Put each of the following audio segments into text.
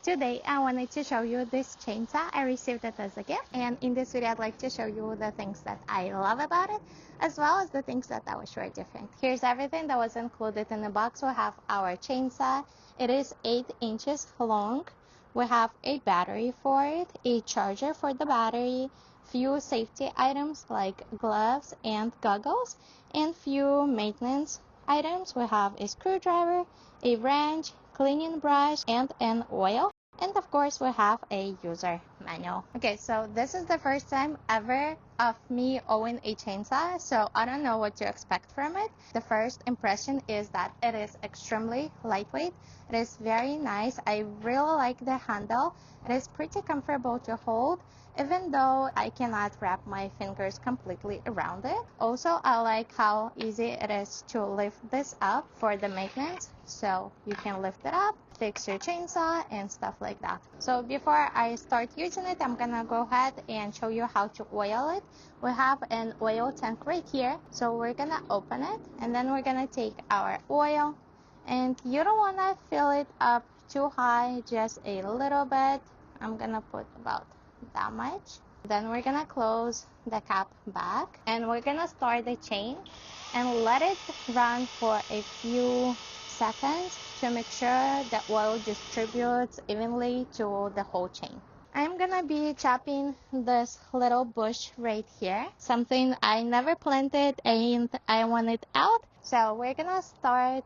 Today I wanted to show you this chainsaw. I received it as a gift, and in this video I'd like to show you the things that I love about it, as well as the things that I wish were different. Here's everything that was included in the box. We have our chainsaw. It is 8 inches long. We have a battery for it, a charger for the battery, few safety items like gloves and goggles, and few maintenance items. We have a screwdriver, a wrench, cleaning brush, and an oil. And of course, we have a user manual. Okay, so this is the first time ever of me owning a chainsaw, so I don't know what to expect from it. The first impression is that it is extremely lightweight. It is very nice. I really like the handle. It is pretty comfortable to hold, even though I cannot wrap my fingers completely around it. Also, I like how easy it is to lift this up for the maintenance. So you can lift it up, fix your chainsaw, and stuff like that. So before I start using it, I'm gonna go ahead and show you how to oil it. We have an oil tank right here. So we're gonna open it, and then we're gonna take our oil, and you don't wanna fill it up too high, just a little bit. I'm gonna put about that much. Then we're gonna close the cap back, and we're gonna start the chain and let it run for a few seconds to make sure the oil distributes evenly to the whole chain. I'm gonna be chopping this little bush right here, something I never planted and I want it out. So we're gonna start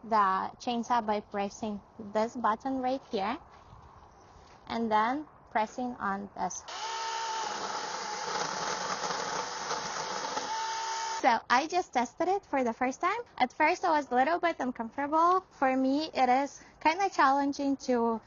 the chainsaw by pressing this button right here, and then pressing on this. So I just tested it for the first time. At first I was a little bit uncomfortable. For me, it is kind of challenging to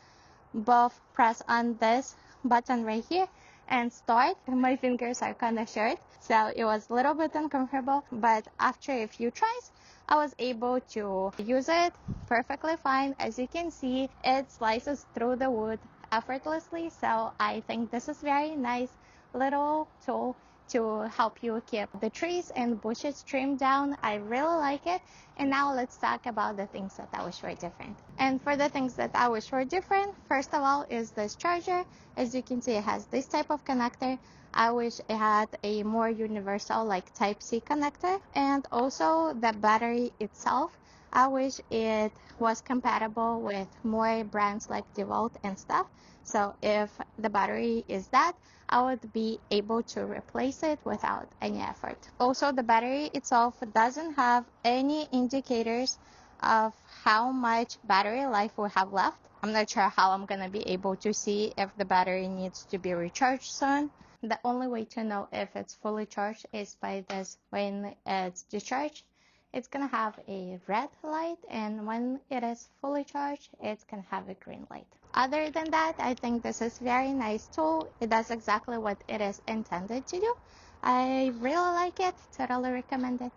both press on this button right here and start. My fingers are kind of short, so it was a little bit uncomfortable. But after a few tries, I was able to use it perfectly fine. As you can see, it slices through the wood effortlessly. So I think this is very nice little tool to help you keep the trees and bushes trimmed down. I really like it. And now let's talk about the things that I wish were different. And for the things that I wish were different, first of all is this charger. As you can see, it has this type of connector. I wish it had a more universal like Type-C connector. And also the battery itself, I wish it was compatible with more brands like DeWalt and stuff. So if the battery is that, I would be able to replace it without any effort. Also, the battery itself doesn't have any indicators of how much battery life we have left. I'm not sure how I'm gonna be able to see if the battery needs to be recharged soon. The only way to know if it's fully charged is by this. When it's discharged, it's gonna have a red light, and when it is fully charged, it's gonna have a green light. Other than that, I think this is very nice tool. It does exactly what it is intended to do. I really like it. Totally recommend it.